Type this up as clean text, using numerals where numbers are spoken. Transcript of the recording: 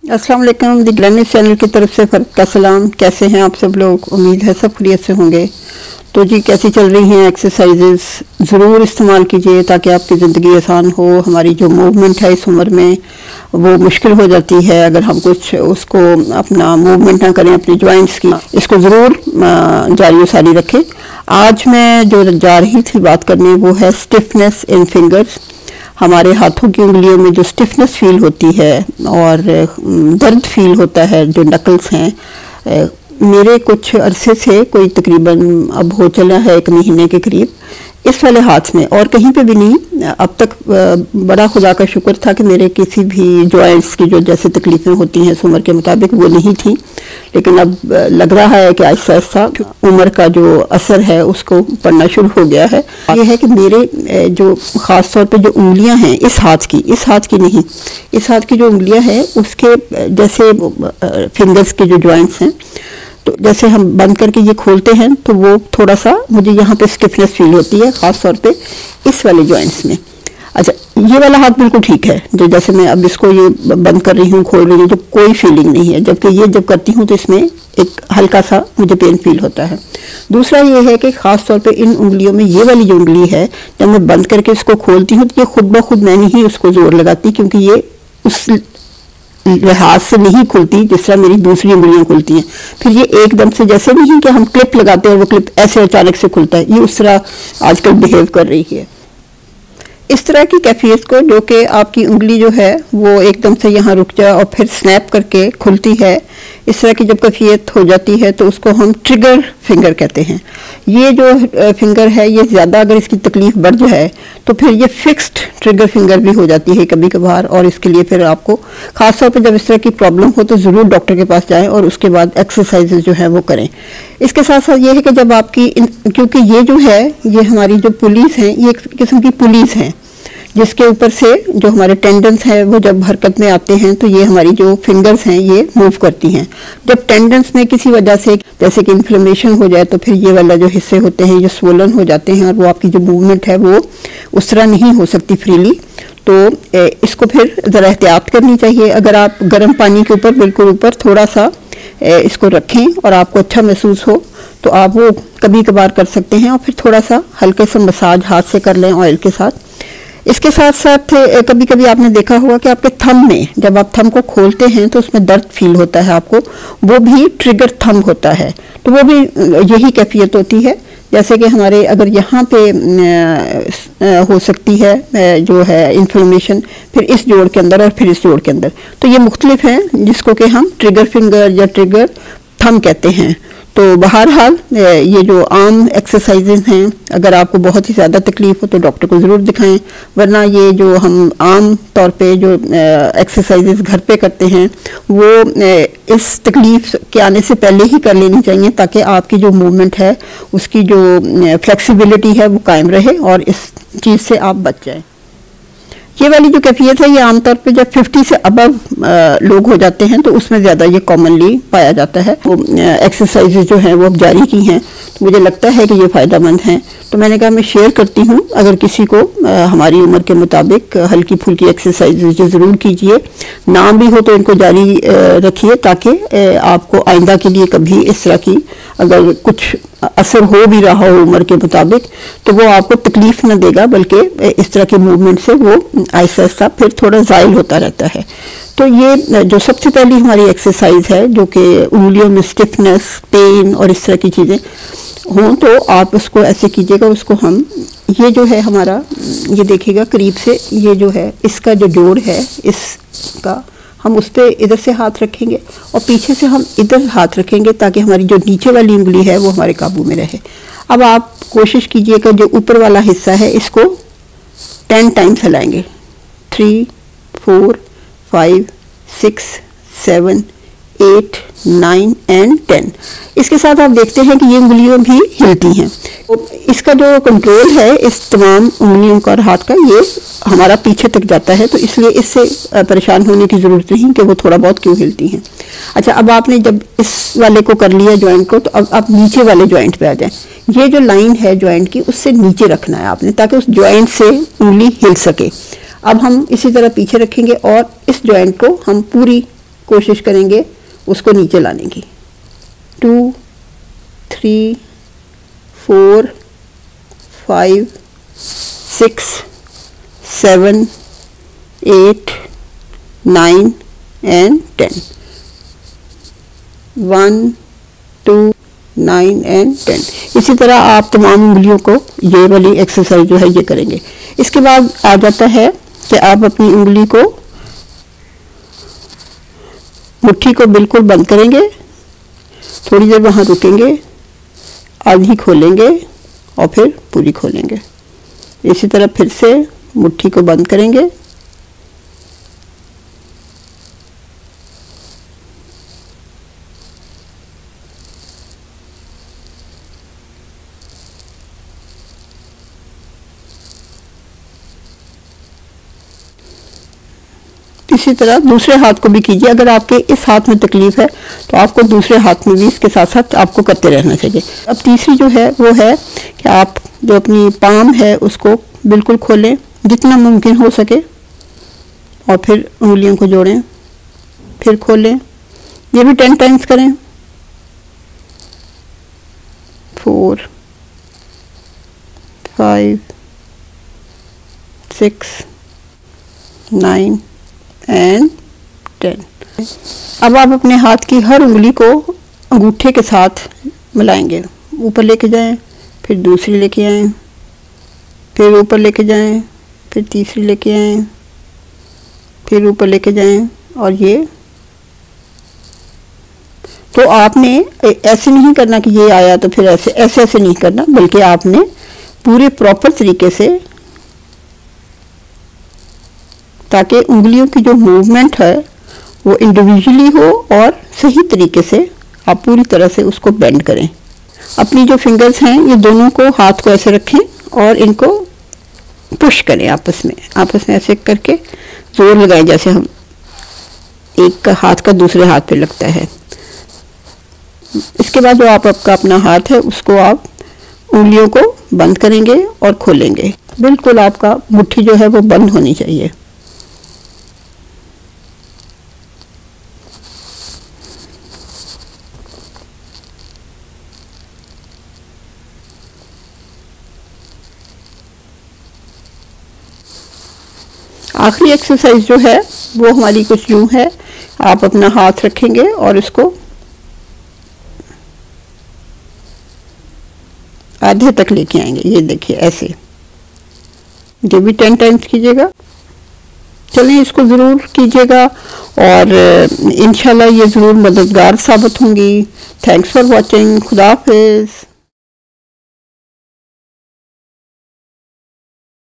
अस्सलाम वालेकुम। The ग्लैनिस channel की तरफ से फ़र्द का सलाम। कैसे हैं आप सब लोग? उम्मीद है सब खैरियत से होंगे। तो जी कैसी चल रही हैं एक्सरसाइजेस? ज़रूर इस्तेमाल कीजिए ताकि आपकी ज़िंदगी आसान हो। हमारी जो मूवमेंट है इस उम्र में वो मुश्किल हो जाती है अगर हम कुछ उसको अपना मूवमेंट ना करें अपने जॉइंट्स की। इसको ज़रूर जारी सारी रखें। आज मैं जो जा रही थी बात करने वो है स्टिफनेस इन फिंगर्स। हमारे हाथों की उंगलियों में जो स्टिफनेस फील होती है और दर्द फील होता है, जो नकल्स हैं, मेरे कुछ अरसे से कोई तकरीबन अब हो चला है 1 महीने के करीब इस वाले हाथ में, और कहीं पे भी नहीं। अब तक बड़ा खुदा का शुक्र था कि मेरे किसी भी जॉइंट्स की जो जैसे तकलीफ़ें होती हैं उम्र के मुताबिक वो नहीं थी, लेकिन अब लग रहा है कि आहिस्ता आहिस्ता उम्र का जो असर है उसको पड़ना शुरू हो गया है। ये है कि मेरे जो ख़ास तौर पे जो उंगलियां हैं इस हाथ की नहीं, इस हाथ की जो उंगलियां हैं उसके जैसे फिंगर्स के जो जॉइंट्स हैं, तो जैसे हम बंद करके ये खोलते हैं तो वो थोड़ा सा मुझे यहाँ पे स्टिफनेस फील होती है, ख़ास तौर पे इस वाले जॉइंट्स में। अच्छा, ये वाला हाथ बिल्कुल ठीक है, जो जैसे मैं अब इसको ये बंद कर रही हूँ, खोल रही हूँ, तो कोई फीलिंग नहीं है, जबकि ये जब करती हूँ तो इसमें एक हल्का सा मुझे पेन फील होता है। दूसरा ये है कि ख़ास तौर पे इन उंगलियों में, ये वाली जो उंगली है, जब मैं बंद करके इसको खोलती हूँ तो ये खुद ब खुद मैंने ही उसको जोर लगाती, क्योंकि ये उस हाथ से नहीं खुलती जिस तरह मेरी दूसरी उंगलियां खुलती हैं। फिर ये एकदम से, जैसे नहीं कि हम क्लिप लगाते हैं और वो क्लिप ऐसे अचानक से खुलता है, ये उस तरह आजकल बिहेव कर रही है। इस तरह की कैफियत को, जो कि आपकी उंगली जो है वो एकदम से यहाँ रुक जाए और फिर स्नैप करके खुलती है, इस तरह की जब कैफियत हो जाती है तो उसको हम ट्रिगर फिंगर कहते हैं। ये जो फिंगर है ये ज़्यादा अगर इसकी तकलीफ बढ़ जाए तो फिर ये फिक्स्ड ट्रिगर फिंगर भी हो जाती है कभी कभार, और इसके लिए फिर आपको ख़ास तौर पर जब इस तरह की प्रॉब्लम हो तो ज़रूर डॉक्टर के पास जाएं और उसके बाद एक्सरसाइजेज जो है वो करें। इसके साथ साथ ये है कि जब आपकी क्योंकि ये जो है ये हमारी जो पुलीस हैं, ये एक किस्म की पुलीस हैं जिसके ऊपर से जो हमारे टेंडन्स हैं वो जब हरकत में आते हैं तो ये हमारी जो फिंगर्स हैं ये मूव करती हैं। जब टेंडन्स में किसी वजह से जैसे कि इन्फ्लेमेशन हो जाए तो फिर ये वाला जो हिस्से होते हैं ये स्वोलन हो जाते हैं और वो आपकी जो मूवमेंट है वो उस तरह नहीं हो सकती फ्रीली। तो इसको फिर ज़रा एहतियात करनी चाहिए। अगर आप गर्म पानी के ऊपर बिल्कुल ऊपर थोड़ा सा इसको रखें और आपको अच्छा महसूस हो तो आप वो कभी कभार कर सकते हैं, और फिर थोड़ा सा हल्के से मसाज हाथ से कर लें ऑयल के साथ। इसके साथ साथ कभी कभी आपने देखा होगा कि आपके थंब में, जब आप थंब को खोलते हैं तो उसमें दर्द फील होता है आपको, वो भी ट्रिगर थंब होता है, तो वो भी यही कैफियत होती है। जैसे कि हमारे अगर यहाँ पे हो सकती है जो है इन्फ्लेमेशन, फिर इस जोड़ के अंदर और फिर इस जोड़ के अंदर, तो ये मुख्तलिफ हैं जिसको कि हम ट्रिगर फिंगर या ट्रिगर थंब कहते हैं। तो बहरहाल ये जो आम एक्सरसाइजेज हैं, अगर आपको बहुत ही ज़्यादा तकलीफ हो तो डॉक्टर को ज़रूर दिखाएं, वरना ये जो हम आम तौर पे जो एक्सरसाइजेज घर पे करते हैं वो इस तकलीफ के आने से पहले ही कर लेनी चाहिए, ताकि आपकी जो मूवमेंट है उसकी जो फ्लेक्सिबिलिटी है वो कायम रहे और इस चीज़ से आप बच जाएँ। ये वाली जो कैफियत है ये आमतौर पे जब 50 से अबव लोग हो जाते हैं तो उसमें ज़्यादा ये कॉमनली पाया जाता है। वो एक्सरसाइजेज जो हैं वो अब जारी की हैं तो मुझे लगता है कि ये फ़ायदेमंद हैं, तो मैंने कहा मैं शेयर करती हूँ। अगर किसी को हमारी उम्र के मुताबिक हल्की फुल्की एक्सरसाइजेज ज़रूर कीजिए, नाम भी हो तो इनको जारी रखिए, ताकि आपको आइंदा के लिए कभी इस तरह की अगर कुछ असर हो भी रहा हो उम्र के मुताबिक तो वो आपको तकलीफ न देगा, बल्कि इस तरह के मूवमेंट से वो आहिस्ता आहिस्ता फिर थोड़ा ज़ायल होता रहता है। तो ये जो सबसे पहली हमारी एक्सरसाइज है जो कि उंगलियों में स्टिफनेस, पेन और इस तरह की चीज़ें हों तो आप उसको ऐसे कीजिएगा। उसको हम ये जो है हमारा, ये देखिएगा करीब से, ये जो है इसका जो जोड़ है इसका हम उस पर इधर से हाथ रखेंगे और पीछे से हम इधर हाथ रखेंगे, ताकि हमारी जो नीचे वाली उंगली है वो हमारे काबू में रहे। अब आप कोशिश कीजिएगा जो ऊपर वाला हिस्सा है इसको 10 टाइम्स हिलाएंगे, 3, 4, 5, 6, 7, 8, 9 एंड 10। इसके साथ आप देखते हैं कि ये उंगलियां भी हिलती हैं। तो इसका जो कंट्रोल है इस तमाम उंगलियों का और हाथ का, ये हमारा पीछे तक जाता है, तो इसलिए इससे परेशान होने की ज़रूरत नहीं कि वो थोड़ा बहुत क्यों हिलती हैं। अच्छा, अब आपने जब इस वाले को कर लिया जॉइंट को, तो अब आप नीचे वाले जॉइंट पे आ जाएं। ये जो लाइन है जॉइंट की उससे नीचे रखना है आपने, ताकि उस जॉइंट से उंगली हिल सके। अब हम इसी तरह पीछे रखेंगे और इस जॉइंट को हम पूरी कोशिश करेंगे उसको नीचे लाने की। 2 3 4 5 6 7 8 9 and 10। 1 2 9 and 10। इसी तरह आप तमाम उंगलियों को ये वाली एक्सरसाइज जो है ये करेंगे। इसके बाद आ जाता है कि आप अपनी उंगली को, मुट्ठी को बिल्कुल बंद करेंगे, थोड़ी देर वहाँ रुकेंगे, आधी खोलेंगे और फिर पूरी खोलेंगे। इसी तरह फिर से मुट्ठी को बंद करेंगे, इसी तरह दूसरे हाथ को भी कीजिए। अगर आपके इस हाथ में तकलीफ है तो आपको दूसरे हाथ में भी इसके साथ साथ आपको करते रहना चाहिए। अब तीसरी जो है वो है कि आप जो अपनी पाम है उसको बिल्कुल खोलें जितना मुमकिन हो सके और फिर उंगलियों को जोड़ें, फिर खोलें। ये भी 10 टाइम्स करें। 4 5 6 9 and 10। अब आप अपने हाथ की हर उंगली को अंगूठे के साथ मिलाएंगे। ऊपर लेके जाएं, फिर दूसरी लेके आएं, फिर ऊपर लेके जाएं, फिर तीसरी लेके आएं, फिर ऊपर लेके जाएं। और ये तो आपने ऐसे नहीं करना कि ये आया तो फिर ऐसे ऐसे ऐसे नहीं करना, बल्कि आपने पूरे प्रॉपर तरीके से, ताकि उंगलियों की जो मूवमेंट है वो इंडिविजुअली हो और सही तरीके से आप पूरी तरह से उसको बेंड करें। अपनी जो फिंगर्स हैं ये दोनों को, हाथ को ऐसे रखें और इनको पुश करें आपस में ऐसे करके जोर लगाएं, जैसे हम एक हाथ का दूसरे हाथ पे लगता है। इसके बाद जो आपका अपना हाथ है उसको आप उंगलियों को बंद करेंगे और खोलेंगे। बिल्कुल आपका मुट्ठी जो है वो बंद होनी चाहिए। आखिरी एक्सरसाइज जो है वो हमारी कुछ यूं है। आप अपना हाथ रखेंगे और इसको आधे तक लेके आएंगे। ये देखिए ऐसे, ये भी 10 टाइम्स कीजिएगा। चलें, इसको ज़रूर कीजिएगा और इंशाल्लाह ये ज़रूर मददगार साबित होंगी। Thanks for watching. खुदा हाफिज़।